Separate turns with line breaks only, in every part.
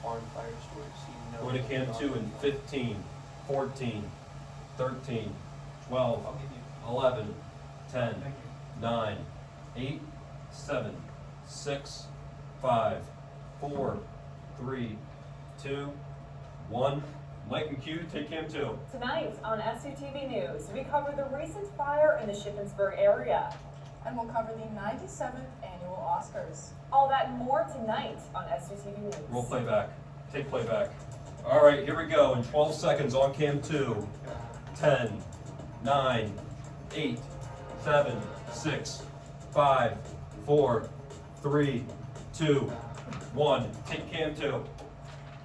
barn fire stories, so you know.
Going to cam 2 in 15, 14, 13, 12,
I'll give you.
11, 10,
Thank you.
9, 8, 7, 6, 5, 4, 3, 2, 1. Mike and Q, take cam 2.
Tonight on SUTV News, we cover the recent fire in the Shippensburg area.
And we'll cover the 97th annual Oscars.
All that and more tonight on SUTV News.
Roll playback. Take playback. All right, here we go. In 12 seconds on cam 2. 10, 9, 8, 7, 6, 5, 4, 3, 2, 1. Take cam 2.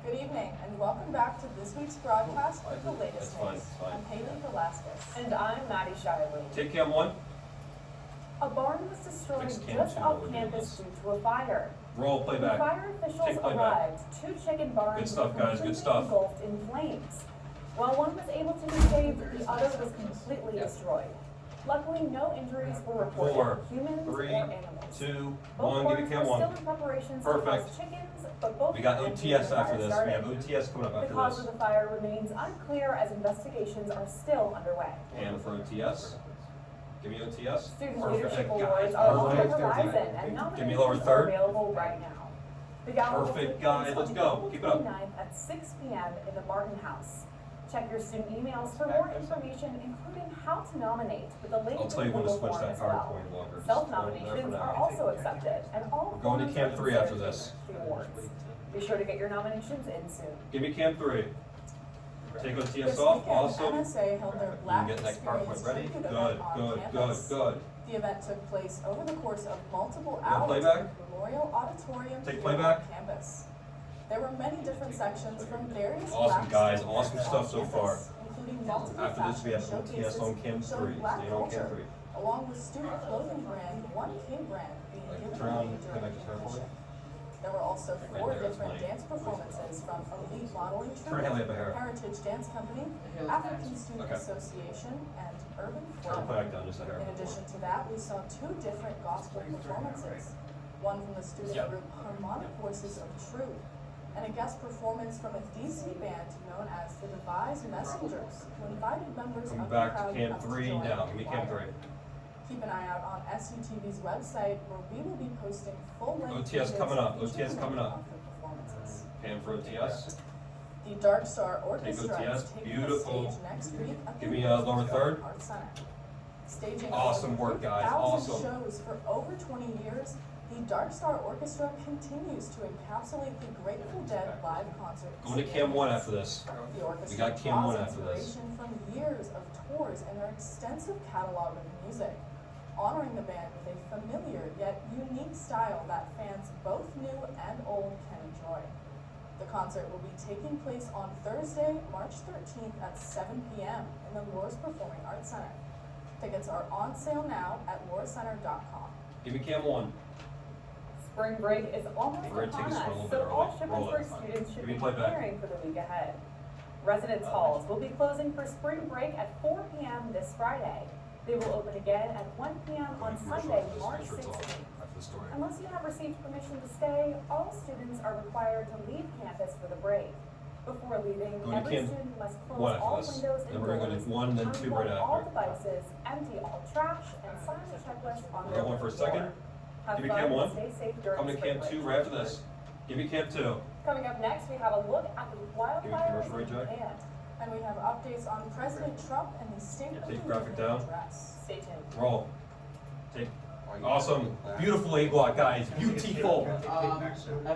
Good evening and welcome back to this week's broadcast with the latest
That's fine,
news.
it's fine.
I'm Haley Velasquez.
And I'm Maddie Shively.
Take cam 1.
A barn was destroyed
Fix cam
just
2
off
while we're
campus
doing
due to a fire.
Roll
When
playback.
fire officials
Take playback.
arrived, 2 chicken barns
Good stuff,
were
guys, good
completely
stuff.
engulfed in flames. While one was able to be saved, the other was completely destroyed. Luckily, no injuries were reported,
4,
humans
3,
or animals.
2,
Both
1. Give me
barns
cam
are
1.
still in preparations to
Perfect.
house chickens, but both
We got
were empty
OTS
when the
after
fire
this. We
started.
have OTS coming up
The
after
cause
this.
of the fire remains unclear as investigations are still underway.
And for OTS. Give me OTS.
Student
Perfect.
leadership
Guys,
awards are on the
perfect.
horizon, and
Give me lower
nominations are
third.
available right now. The gala will
Perfect,
take place
guys.
on
Let's
the
go.
April
Keep it up.
29th at 6 p.m. in the Martin House. Check your student emails for more information, including how to nominate with the link
I'll tell you when to
Google
switch
form
that
as well.
PowerPoint longer. Just
Self-nominations
hold it there for
are
now.
also accepted, and all
We're going to
forms
Camp
are
3 after
considered
this.
for the awards. Be sure to get your nominations in soon.
Give me cam 3. Take OTS
This
off.
weekend,
Awesome.
NSA held their
You can
Black
get that
Experience
PowerPoint ready.
tribute
Good,
event on
good, good,
campus.
good.
The event took place over the course of multiple
You want
hours
playback?
in the Memorial Auditorium
Take
here
playback?
on campus. There were many different sections from various
Awesome,
Black
guys.
students
Awesome
on
stuff so far.
campus, including multiple
After this, we have
fashion
OTS
showcases
on cam 3.
showing Black
Stay on cam
culture,
3.
along with student clothing brand 1K brand being
Like,
given
turn
away
on-
during
turn back
the
to carefully.
intermission. There were also
Right
4
there, that's
different
mine.
dance performances from Elite Modeling
Turn Haley up a hair.
Heritage Dance Company, African Student
Okay.
Association, and Urban
Turn
Flow.
back down just a hair.
In addition to that, we saw 2 different gospel performances. One from the student group Harmonic Voices of Truth, and a guest performance from a DC band known as the Devised Messengers, who invited members
Coming
of the
back
crowd
to cam
come
3
join
now.
the
Give me cam
choir.
3.
Keep an eye out on SUTV's website, where we will be posting full-length
OTS
videos
coming up,
featuring
OTS coming up.
of the performances.
Cam for OTS.
The Dark Star Orchestra
OTS,
is taking
beautiful.
the stage next week at the
Give me a lower
Dorazio
third.
Art Center. Staging
Awesome
over
work, guys.
3,000
Awesome.
shows for over 20 years, the Dark Star Orchestra continues to encapsulate the Grateful Dead live concert.
Going to cam 1 after this.
The orchestra
We got cam 1
draws
after this.
inspiration from years of tours and their extensive catalog of music, honoring the band with a familiar yet unique style that fans both new and old can enjoy. The concert will be taking place on Thursday, March 13th at 7 p.m. in the Loras Performing Arts Center. Tickets are on sale now at lorascenter.com.
Give me cam 1.
Spring break is almost
We're gonna take
upon
this one a little
us,
bit
so all
early. Roll it.
Shippensburg students should
Give
be
me playback.
preparing for the week ahead. Residence halls will be closing for spring break at 4 p.m. this Friday. They will open again at 1 p.m. on Sunday, March 16th.
After the story.
Unless you have received permission to stay, all students are required to leave campus for the break. Before leaving,
Go to
every
cam
student must
1
close
after
all
this.
windows
Then
and
we're gonna go
doors,
to 1, then 2 right
unplug all
after.
devices, empty all trash, and sign the checklist on
We're
their
going for a
way to the door.
second.
Have
Give me
fun
cam
and
1.
stay safe during
Come to
spring
cam
break.
2 right after this. Give me cam 2.
Coming up next, we have a look at the wildfires
commercial
in
right, Jack?
Japan.
And we have updates on President Trump and the State of the
Take graphic
Union
down.
address.
Stay tuned.
Roll. Take. Awesome. Beautiful A block, guys. Beautiful.
Have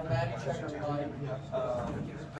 Maddie check her mic.